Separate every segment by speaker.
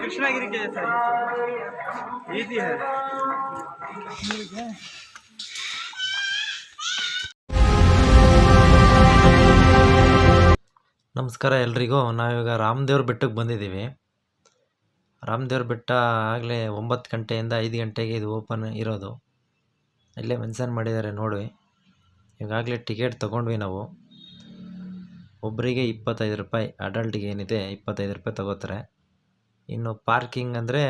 Speaker 1: कृष्णागिरी के जैसा इजी है।
Speaker 2: ನಮಸ್ಕಾರ ಎಲ್ರಿಗೂ. ನಾವೀಗ ರಾಮದೇವ್ರ ಬೆಟ್ಟಕ್ಕೆ ಬಂದಿದ್ದೀವಿ. ರಾಮದೇವ್ರ ಬೆಟ್ಟ ಆಗಲೇ 9 ಗಂಟೆಯಿಂದ 5 ಗಂಟೆಗೆ ಇದು ಓಪನ್ ಇರೋದು. ಇಲ್ಲೇ ಮೆನ್ಷನ್ ಮಾಡಿದ್ದಾರೆ ನೋಡಿ. ಈಗಾಗಲೇ ಟಿಕೆಟ್ ತೊಗೊಂಡ್ವಿ ನಾವು. ಒಬ್ಬರಿಗೆ 25 ರೂಪಾಯಿ, ಅಡಲ್ಟಿಗೆ ಏನಿದೆ 25 ರೂಪಾಯಿ ತೊಗೋತಾರೆ. ಇನ್ನು ಪಾರ್ಕಿಂಗ್ ಅಂದರೆ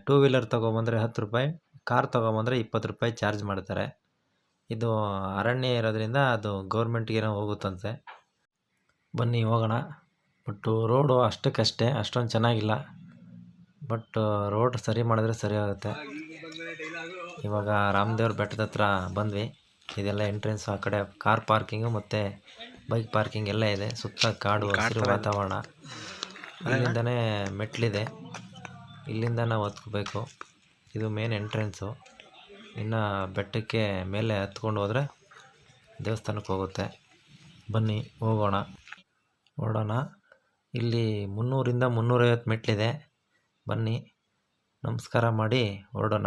Speaker 2: 2 ವೀಲರ್ ತೊಗೊಬಂದರೆ 10 ರೂಪಾಯಿ, ಕಾರ್ ತೊಗೊಬಂದರೆ 20 ರೂಪಾಯಿ ಚಾರ್ಜ್ ಮಾಡ್ತಾರೆ. ಇದು ಅರಣ್ಯ ಇರೋದ್ರಿಂದ ಅದು ಗೌರ್ಮೆಂಟ್ಗೇನೋ ಹೋಗುತ್ತಂತೆ. ಬನ್ನಿ ಹೋಗೋಣ. ಬಟ್ ರೋಡು ಅಷ್ಟಕ್ಕಷ್ಟೇ, ಅಷ್ಟೊಂದು ಚೆನ್ನಾಗಿಲ್ಲ. ಬಟ್ ರೋಡ್ ಸರಿ ಮಾಡಿದ್ರೆ ಸರಿ ಆಗುತ್ತೆ. ಇವಾಗ ರಾಮದೇವ್ರ ಬೆಟ್ಟದ ಹತ್ರ ಬಂದ್ವಿ. ಇದೆಲ್ಲ ಎಂಟ್ರೆನ್ಸು. ಆ ಕಡೆ ಕಾರ್ ಪಾರ್ಕಿಂಗು ಮತ್ತು ಬೈಕ್ ಪಾರ್ಕಿಂಗ್ ಎಲ್ಲ ಇದೆ. ಸುತ್ತ ಕಾಡು, ಹಸಿರು ವಾತಾವರಣ. ಇಲ್ಲಿಂದನೇ ಮೆಟ್ಲಿದೆ, ಇಲ್ಲಿಂದ ನಾವು ಹತ್ಕೋಬೇಕು. ಇದು ಮೇನ್ ಎಂಟ್ರೆನ್ಸು. ಇನ್ನು ಬೆಟ್ಟಕ್ಕೆ ಮೇಲೆ ಹತ್ಕೊಂಡು ಹೋದರೆ ದೇವಸ್ಥಾನಕ್ಕೆ ಹೋಗುತ್ತೆ. ಬನ್ನಿ ಹೋಗೋಣ, ಹೊರಡೋಣ. ಇಲ್ಲಿ 300ರಿಂದ 350 ಮೆಟ್ಲಿದೆ. ಬನ್ನಿ ನಮಸ್ಕಾರ ಮಾಡಿ ಹೊರಡೋಣ.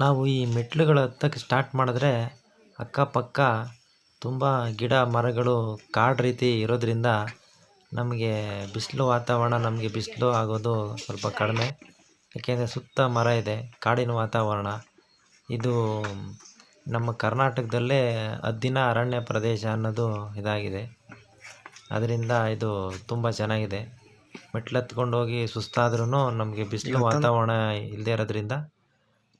Speaker 2: ನಾವು ಈ ಮೆಟ್ಲುಗಳು ಹತ್ತಕ್ಕೆ ಸ್ಟಾರ್ಟ್ ಮಾಡಿದ್ರೆ ಅಕ್ಕಪಕ್ಕ ತುಂಬ ಗಿಡ ಮರಗಳು ಕಾಡು ರೀತಿ ಇರೋದ್ರಿಂದ ನಮಗೆ ಬಿಸಿಲು ವಾತಾವರಣ, ನಮಗೆ ಬಿಸಿಲು ಆಗೋದು ಸ್ವಲ್ಪ ಕಡಿಮೆ. ಯಾಕೆಂದರೆ ಸುತ್ತ ಮರ ಇದೆ, ಕಾಡಿನ ವಾತಾವರಣ. ಇದು ನಮ್ಮ ಕರ್ನಾಟಕದಲ್ಲೇ ಹದ್ದಿನ ಅರಣ್ಯ ಪ್ರದೇಶ ಅನ್ನೋದು ಇದಾಗಿದೆ. ಅದರಿಂದ ಇದು ತುಂಬ ಚೆನ್ನಾಗಿದೆ. ಮೆಟ್ಲು ಹತ್ಕೊಂಡು ಹೋಗಿ ಸುಸ್ತಾದ್ರೂ ನಮಗೆ ಬಿಸಿಲು ವಾತಾವರಣ ಇಲ್ಲದೆ ಇರೋದ್ರಿಂದ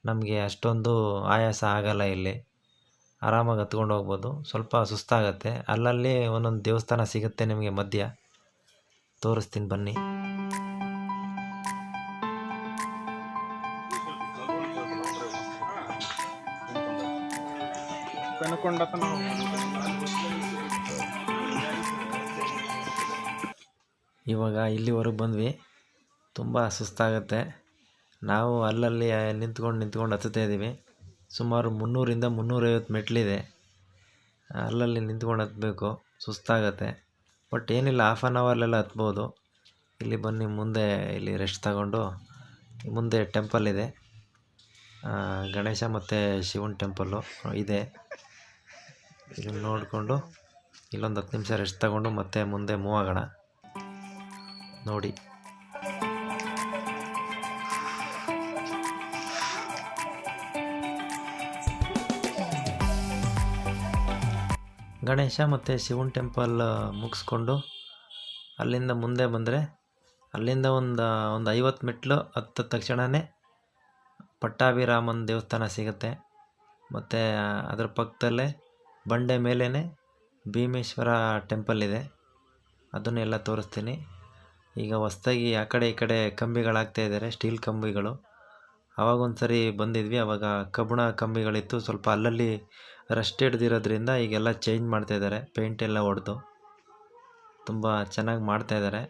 Speaker 2: ನಮಗೆ ಅಷ್ಟೊಂದು ಆಯಾಸ ಆಗಲ್ಲ. ಇಲ್ಲಿ ಆರಾಮಾಗಿ ಹತ್ಕೊಂಡು ಹೋಗ್ಬೋದು. ಸ್ವಲ್ಪ ಸುಸ್ತಾಗತ್ತೆ. ಅಲ್ಲಲ್ಲಿ ಒಂದೊಂದು ದೇವಸ್ಥಾನ ಸಿಗುತ್ತೆ ನಿಮಗೆ ಮಧ್ಯ. ತೋರಿಸ್ತೀನಿ ಬನ್ನಿ. ಇವಾಗ ಇಲ್ಲಿವರೆಗೆ ಬಂದ್ವಿ. ತುಂಬ ಸುಸ್ತಾಗತ್ತೆ. ನಾವು ಅಲ್ಲಲ್ಲಿ ನಿಂತ್ಕೊಂಡು ಹತ್ತುತ್ತಾ ಇದ್ದೀವಿ. ಸುಮಾರು 300ರಿಂದ 350 ಮೆಟ್ಲಿದೆ. ಅಲ್ಲಲ್ಲಿ ನಿಂತ್ಕೊಂಡು ಹತ್ತಬೇಕು, ಸುಸ್ತಾಗತ್ತೆ. ಬಟ್ ಏನಿಲ್ಲ, 1/2 ಅವರ್ಲೆಲ್ಲ ಹತ್ಬೋದು. ಇಲ್ಲಿ ಬನ್ನಿ, ಮುಂದೆ ಇಲ್ಲಿ ರೆಸ್ಟ್ ತಗೊಂಡು ಮುಂದೆ ಟೆಂಪಲ್ ಇದೆ. ಗಣೇಶ ಮತ್ತು ಶಿವನ ಟೆಂಪಲ್ಲು ಇದೆ. ಇದನ್ನು ನೋಡಿಕೊಂಡು ಇಲ್ಲೊಂದು 10 ನಿಮಿಷ ರೆಸ್ಟ್ ತಗೊಂಡು ಮತ್ತೆ ಮುಂದೆ ಮೂವ್ ಆಗೋಣ. ನೋಡಿ, ಗಣೇಶ ಮತ್ತು ಶಿವನ ಟೆಂಪಲ್ ಮುಗಿಸ್ಕೊಂಡು ಅಲ್ಲಿಂದ ಮುಂದೆ ಬಂದರೆ ಅಲ್ಲಿಂದ ಒಂದು 50 ಮೆಟ್ಲು ಹತ್ತಿದ ತಕ್ಷಣವೇ ಪಟ್ಟಾಭಿರಾಮನ ದೇವಸ್ಥಾನ ಸಿಗುತ್ತೆ. ಮತ್ತು ಅದರ ಪಕ್ಕದಲ್ಲೇ ಬಂಡೆ ಮೇಲೇ ಭೀಮೇಶ್ವರ ಟೆಂಪಲ್ ಇದೆ. ಅದನ್ನೆಲ್ಲ ತೋರಿಸ್ತೀನಿ. ಈಗ ಹೊಸ್ದಾಗಿ ಆ ಕಡೆ ಈ ಕಡೆ ಕಂಬಿಗಳಾಗ್ತಾಯಿದ್ದಾರೆ, ಸ್ಟೀಲ್ ಕಂಬಿಗಳು. ಆವಾಗೊಂದು ಸರಿ ಬಂದಿದ್ವಿ, ಆವಾಗ ಕಬ್ಬಣ ಕಂಬಿಗಳಿತ್ತು. ಸ್ವಲ್ಪ ಅಲ್ಲಲ್ಲಿ ರಸ್ಟ್ ಹಿಡ್ದಿರೋದ್ರಿಂದ ಈಗೆಲ್ಲ ಚೇಂಜ್ ಮಾಡ್ತಾಯಿದ್ದಾರೆ, ಪೇಂಟ್ ಎಲ್ಲ ಹೊಡೆದು. ತುಂಬ ಚೆನ್ನಾಗಿ ಮಾಡ್ತಾಯಿದ್ದಾರೆ.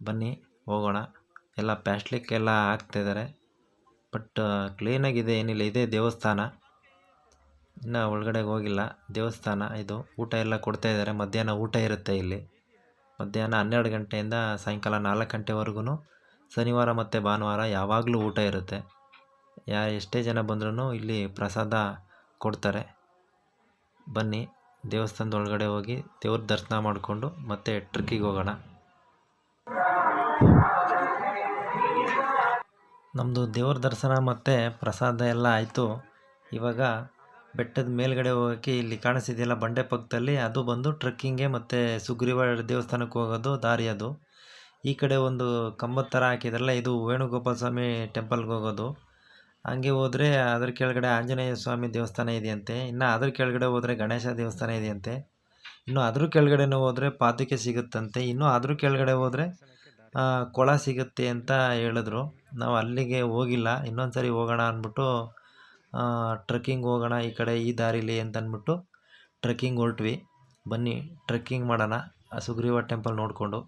Speaker 2: ಬನ್ನಿ ಹೋಗೋಣ. ಎಲ್ಲ ಪ್ಲಾಸ್ಟಿಕ್ ಎಲ್ಲ ಹಾಕ್ತಾಯಿದ್ದಾರೆ. ಬಟ್ ಕ್ಲೀನಾಗಿದೆ, ಏನಿಲ್ಲ. ಇದೇ ದೇವಸ್ಥಾನ, ಇನ್ನು ಒಳಗಡೆಗೆ ಹೋಗಿಲ್ಲ. ದೇವಸ್ಥಾನ ಇದು. ಊಟ ಎಲ್ಲ ಕೊಡ್ತಾಯಿದ್ದಾರೆ. ಮಧ್ಯಾಹ್ನ ಊಟ ಇರುತ್ತೆ ಇಲ್ಲಿ. ಮಧ್ಯಾಹ್ನ 12 ಗಂಟೆಯಿಂದ ಸಾಯಂಕಾಲ 4 ಗಂಟೆವರೆಗೂ ಶನಿವಾರ ಮತ್ತು ಭಾನುವಾರ ಯಾವಾಗಲೂ ಊಟ ಇರುತ್ತೆ. ಎಷ್ಟೇ ಜನ ಬಂದ್ರೂ ಇಲ್ಲಿ ಪ್ರಸಾದ ಕೊಡ್ತಾರೆ. ಬನ್ನಿ ದೇವಸ್ಥಾನದ ಒಳಗಡೆ ಹೋಗಿ ದೇವ್ರ ದರ್ಶನ ಮಾಡಿಕೊಂಡು ಮತ್ತೆ ಟ್ರೆಕ್ಕಿಗೆ ಹೋಗೋಣ. ನಮ್ಮದು ದೇವ್ರ ದರ್ಶನ ಮತ್ತು ಪ್ರಸಾದ ಎಲ್ಲ ಆಯಿತು. ಇವಾಗ ಬೆಟ್ಟದ ಮೇಲ್ಗಡೆ ಹೋಗೋಕ್ಕೆ ಇಲ್ಲಿ ಕಾಣಿಸ್ತಿದೆಯಲ್ಲ ಬಂಡೆ ಪಕ್ಕದಲ್ಲಿ, ಅದು ಬಂದು ಟ್ರೆಕ್ಕಿಂಗ್ಗೆ ಮತ್ತು ಸುಗ್ರೀವ ದೇವಸ್ಥಾನಕ್ಕೆ ಹೋಗೋದು ದಾರಿ ಅದು. ಈ ಕಡೆ ಒಂದು ಕಂಬದ ಥರ ಹಾಕಿದ್ರಲ್ಲ, ಇದು ವೇಣುಗೋಪಾಲ ಸ್ವಾಮಿ ಟೆಂಪಲ್ಗೆ ಹೋಗೋದು. ಹಂಗೆ ಹೋದರೆ ಅದ್ರ ಕೆಳಗಡೆ ಆಂಜನೇಯ ಸ್ವಾಮಿ ದೇವಸ್ಥಾನ ಇದೆಯಂತೆ. ಇನ್ನು ಅದ್ರ ಕೆಳಗಡೆ ಹೋದರೆ ಗಣೇಶ ದೇವಸ್ಥಾನ ಇದೆಯಂತೆ. ಇನ್ನು ಅದ್ರ ಕೆಳಗಡೆನೂ ಹೋದರೆ ಪಾದುಕೆ ಸಿಗುತ್ತಂತೆ. ಇನ್ನು ಅದ್ರ ಕೆಳಗಡೆ ಹೋದರೆ ಕೊಳ ಸಿಗುತ್ತೆ ಅಂತ ಹೇಳಿದ್ರು. ನಾವು ಅಲ್ಲಿಗೆ ಹೋಗಿಲ್ಲ. ಇನ್ನೊಂದು ಸರಿ ಹೋಗೋಣ ಅಂದ್ಬಿಟ್ಟು ಟ್ರೆಕ್ಕಿಂಗ್ ಹೋಗೋಣ ಈ ಕಡೆ ಈ ದಾರಿಲಿ ಅಂತ ಅಂದ್ಬಿಟ್ಟು ಟ್ರೆಕ್ಕಿಂಗ್ ಹೊರಟ್ವಿ. ಬನ್ನಿ ಟ್ರೆಕ್ಕಿಂಗ್ ಮಾಡೋಣ ಸುಗ್ರೀವ ಟೆಂಪಲ್ ನೋಡಿಕೊಂಡು.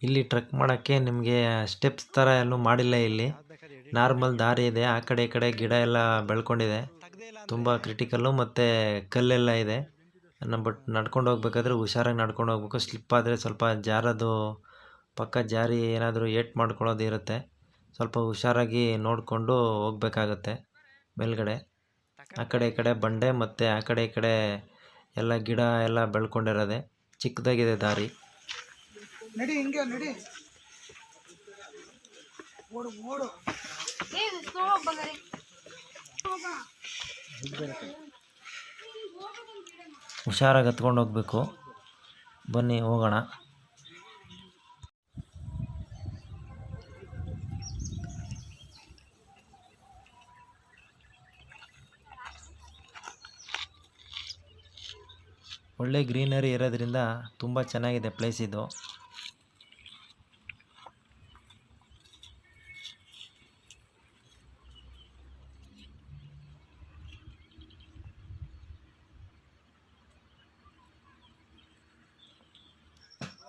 Speaker 2: ಇಲ್ಲಿ ಟ್ರೆಕ್ ಮಾಡೋಕ್ಕೆ ನಿಮಗೆ ಸ್ಟೆಪ್ಸ್ ಥರ ಎಲ್ಲೂ ಮಾಡಿಲ್ಲ. ಇಲ್ಲಿ ನಾರ್ಮಲ್ ದಾರಿ ಇದೆ, ಆ ಕಡೆ ಈ ಕಡೆ ಗಿಡ ಎಲ್ಲ ಬೆಳ್ಕೊಂಡಿದೆ, ತುಂಬ ಕ್ರಿಟಿಕಲ್ಲು ಮತ್ತು ಕಲ್ಲೆಲ್ಲ ಇದೆ. ಬಟ್ ನಡ್ಕೊಂಡು ಹೋಗ್ಬೇಕಾದ್ರೆ ಹುಷಾರಾಗಿ ನಡ್ಕೊಂಡು ಹೋಗ್ಬೇಕು. ಸ್ಲಿಪ್ ಆದರೆ ಸ್ವಲ್ಪ ಜಾರೋದು, ಪಕ್ಕ ಜಾರಿ ಏನಾದರೂ ಏಟ್ ಮಾಡ್ಕೊಳ್ಳೋದು ಇರುತ್ತೆ. ಸ್ವಲ್ಪ ಹುಷಾರಾಗಿ ನೋಡಿಕೊಂಡು ಹೋಗ್ಬೇಕಾಗತ್ತೆ. ಮೇಲ್ಗಡೆ ಆ ಕಡೆ ಈ ಕಡೆ ಬಂಡೆ ಮತ್ತು ಆ ಕಡೆ ಈ ಕಡೆ ಎಲ್ಲ ಗಿಡ ಎಲ್ಲ ಬೆಳ್ಕೊಂಡಿರೋದೆ, ಚಿಕ್ಕದಾಗಿದೆ ದಾರಿ.
Speaker 1: ನಡಿ ಹಿಂಗೆ ನಡಿ, ಓಡು ಓಡು.
Speaker 2: ಹುಷಾರಾಗಿ ಹತ್ಕೊಂಡು ಹೋಗ್ಬೇಕು. ಬನ್ನಿ ಹೋಗೋಣ. ಒಳ್ಳೆ ಗ್ರೀನರಿ ಇರೋದ್ರಿಂದ ತುಂಬ ಚೆನ್ನಾಗಿದೆ ಪ್ಲೇಸ್ ಇದು.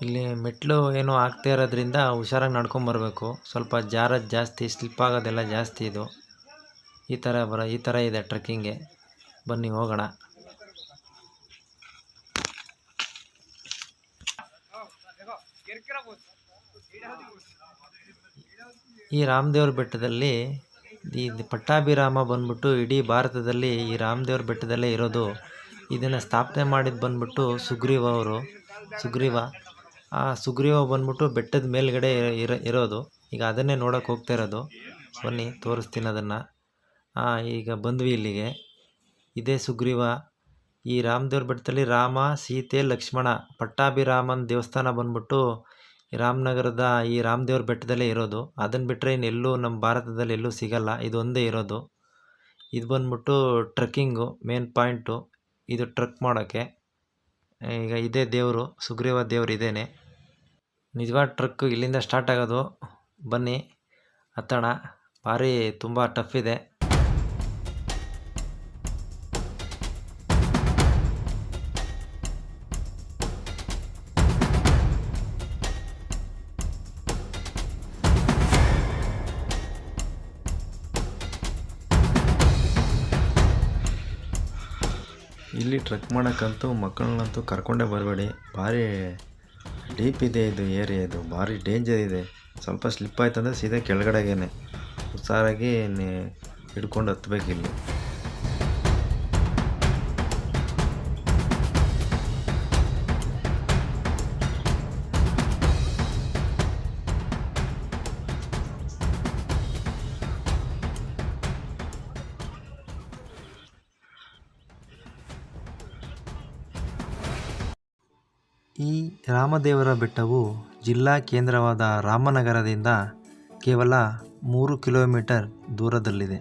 Speaker 2: ಇಲ್ಲಿ ಮೆಟ್ಲು ಏನೋ ಆಗ್ತಾ ಇರೋದ್ರಿಂದ ಹುಷಾರಾಗಿ ನಡ್ಕೊಂಬರ್ಬೇಕು. ಸ್ವಲ್ಪ ಜಾರೋದು ಜಾಸ್ತಿ, ಸ್ಲಿಪ್ ಆಗೋದೆಲ್ಲ ಜಾಸ್ತಿ ಇದು. ಈ ಥರ ಇದೆ ಟ್ರೆಕ್ಕಿಂಗ್ಗೆ. ಬನ್ನಿ ಹೋಗೋಣ. ಈ ರಾಮದೇವ್ರ ಬೆಟ್ಟದಲ್ಲಿ ಈ ಪಟ್ಟಾಭಿರಾಮ ಬಂದ್ಬಿಟ್ಟು ಇಡೀ ಭಾರತದಲ್ಲಿ ಈ ರಾಮದೇವ್ರ ಬೆಟ್ಟದಲ್ಲೇ ಇರೋದು. ಇದನ್ನು ಸ್ಥಾಪನೆ ಮಾಡಿದ್ದು ಬಂದ್ಬಿಟ್ಟು ಸುಗ್ರೀವ. ಆ ಸುಗ್ರೀವ ಬಂದ್ಬಿಟ್ಟು ಬೆಟ್ಟದ ಮೇಲ್ಗಡೆ ಇರೋದು. ಈಗ ಅದನ್ನೇ ನೋಡೋಕೆ ಹೋಗ್ತಾ ಇರೋದು. ಬನ್ನಿ ತೋರಿಸ್ತೀನಿ ಅದನ್ನು. ಈಗ ಬಂದ್ವಿ ಇಲ್ಲಿಗೆ. ಇದೇ ಸುಗ್ರೀವ. ಈ ರಾಮದೇವ್ರ ಬೆಟ್ಟದಲ್ಲಿ ರಾಮ, ಸೀತೆ, ಲಕ್ಷ್ಮಣ, ಪಟ್ಟಾಭಿರಾಮನ ದೇವಸ್ಥಾನ ಬಂದ್ಬಿಟ್ಟು ರಾಮನಗರದ ಈ ರಾಮದೇವ್ರ ಬೆಟ್ಟದಲ್ಲೇ ಇರೋದು. ಅದನ್ನು ಬಿಟ್ಟರೆ ಇನ್ನೆಲ್ಲೂ ನಮ್ಮ ಭಾರತದಲ್ಲಿ ಎಲ್ಲೂ ಸಿಗಲ್ಲ, ಇದು ಒಂದೇ ಇರೋದು. ಇದು ಬಂದ್ಬಿಟ್ಟು ಟ್ರೆಕ್ಕಿಂಗು ಮೇನ್ ಪಾಯಿಂಟು. ಇದು ಟ್ರೆಕ್ ಮಾಡೋಕ್ಕೆ. ಈಗ ಇದೇ ದೇವರು, ಸುಗ್ರೀವ ದೇವರು ಇದೇನೆ. ನಿಜವಾದ ಟ್ರಕ್ ಇಲ್ಲಿಂದ ಸ್ಟಾರ್ಟ್ ಆಗೋದು. ಬನ್ನಿ ಹತ್ತೋಣ. ಭಾರಿ ತುಂಬ ಟಫ್ ಇದೆ. ಇಲ್ಲಿ ಟ್ರೆಕ್ ಮಾಡೋಕ್ಕಂತೂ ಮಕ್ಕಳನ್ನಂತೂ ಕರ್ಕೊಂಡೇ ಬರಬೇಡಿ. ಭಾರಿ ಡೀಪ್ ಇದೆ ಇದು ಏರಿಯಾ. ಇದು ಭಾರಿ ಡೇಂಜರ್ ಇದೆ. ಸ್ವಲ್ಪ ಸ್ಲಿಪ್ ಆಯ್ತಂದರೆ ಸೀದಾ ಕೆಳಗಡೆಗೇನೆ. ಹುಷಾರಾಗಿ ಹಿಡ್ಕೊಂಡು ಹತ್ಬೇಕಿಲ್ಲಿ. ಈ ರಾಮದೇವರ ಬೆಟ್ಟವು ಜಿಲ್ಲಾ ಕೇಂದ್ರವಾದ ರಾಮನಗರದಿಂದ ಕೇವಲ 3 ಕಿಲೋಮೀಟರ್ ದೂರದಲ್ಲಿದೆ.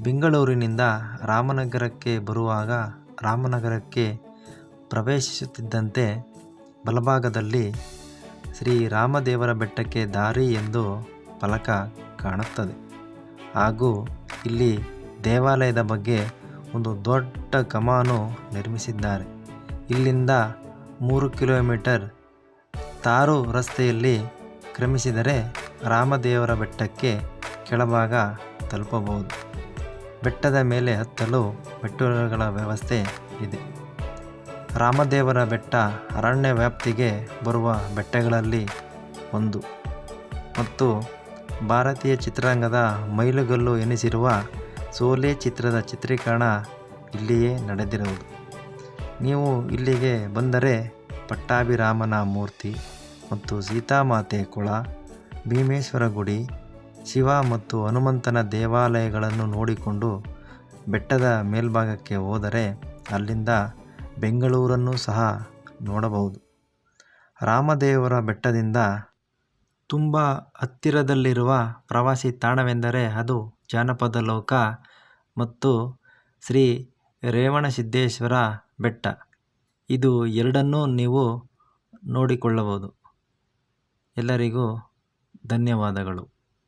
Speaker 2: ಬೆಂಗಳೂರಿನಿಂದ ರಾಮನಗರಕ್ಕೆ ಬರುವಾಗ ರಾಮನಗರಕ್ಕೆ ಪ್ರವೇಶಿಸುತ್ತಿದ್ದಂತೆ ಬಲಭಾಗದಲ್ಲಿ ಶ್ರೀ ರಾಮದೇವರ ಬೆಟ್ಟಕ್ಕೆ ದಾರಿ ಎಂದು ಫಲಕ ಕಾಣುತ್ತದೆ. ಹಾಗೂ ಇಲ್ಲಿ ದೇವಾಲಯದ ಬಗ್ಗೆ ಒಂದು ದೊಡ್ಡ ಕಮಾನು ನಿರ್ಮಿಸಿದ್ದಾರೆ. ಇಲ್ಲಿಂದ 3 ಕಿಲೋಮೀಟರ್ ತಾರು ರಸ್ತೆಯಲ್ಲಿ ಕ್ರಮಿಸಿದರೆ ರಾಮದೇವರ ಬೆಟ್ಟಕ್ಕೆ ಕೆಳಭಾಗ ತಲುಪಬಹುದು. ಬೆಟ್ಟದ ಮೇಲೆ ಹತ್ತಲು ಮೆಟ್ಟಿಲುಗಳ ವ್ಯವಸ್ಥೆ ಇದೆ. ರಾಮದೇವರ ಬೆಟ್ಟ ಅರಣ್ಯ ವ್ಯಾಪ್ತಿಗೆ ಬರುವ ಬೆಟ್ಟಗಳಲ್ಲಿ ಒಂದು ಮತ್ತು ಭಾರತೀಯ ಚಿತ್ರರಂಗದ ಮೈಲುಗಲ್ಲು ಎನಿಸಿರುವ ಶೋಲೆ ಚಿತ್ರದ ಚಿತ್ರೀಕರಣ ಇಲ್ಲಿಯೇ ನಡೆದಿರುವುದು. ನೀವು ಇಲ್ಲಿಗೆ ಬಂದರೆ ಪಟ್ಟಾಭಿರಾಮನ ಮೂರ್ತಿ ಮತ್ತು ಸೀತಾಮಾತೆ ಕೊಳ, ಭೀಮೇಶ್ವರ ಗುಡಿ, ಶಿವ ಮತ್ತು ಹನುಮಂತನ ದೇವಾಲಯಗಳನ್ನು ನೋಡಿಕೊಂಡು ಬೆಟ್ಟದ ಮೇಲ್ಭಾಗಕ್ಕೆ ಹೋದರೆ ಅಲ್ಲಿಂದ ಬೆಂಗಳೂರನ್ನು ಸಹ ನೋಡಬಹುದು. ರಾಮದೇವರ ಬೆಟ್ಟದಿಂದ ತುಂಬ ಹತ್ತಿರದಲ್ಲಿರುವ ಪ್ರವಾಸಿ ತಾಣವೆಂದರೆ ಅದು ಜಾನಪದ ಲೋಕ ಮತ್ತು ಶ್ರೀ ರೇವಣಸಿದ್ದೇಶ್ವರ ಬೆಟ್ಟ. ಇದು ಎರಡನ್ನೂ ನೀವು ನೋಡಿಕೊಳ್ಳಬಹುದು. ಎಲ್ಲರಿಗೂ ಧನ್ಯವಾದಗಳು.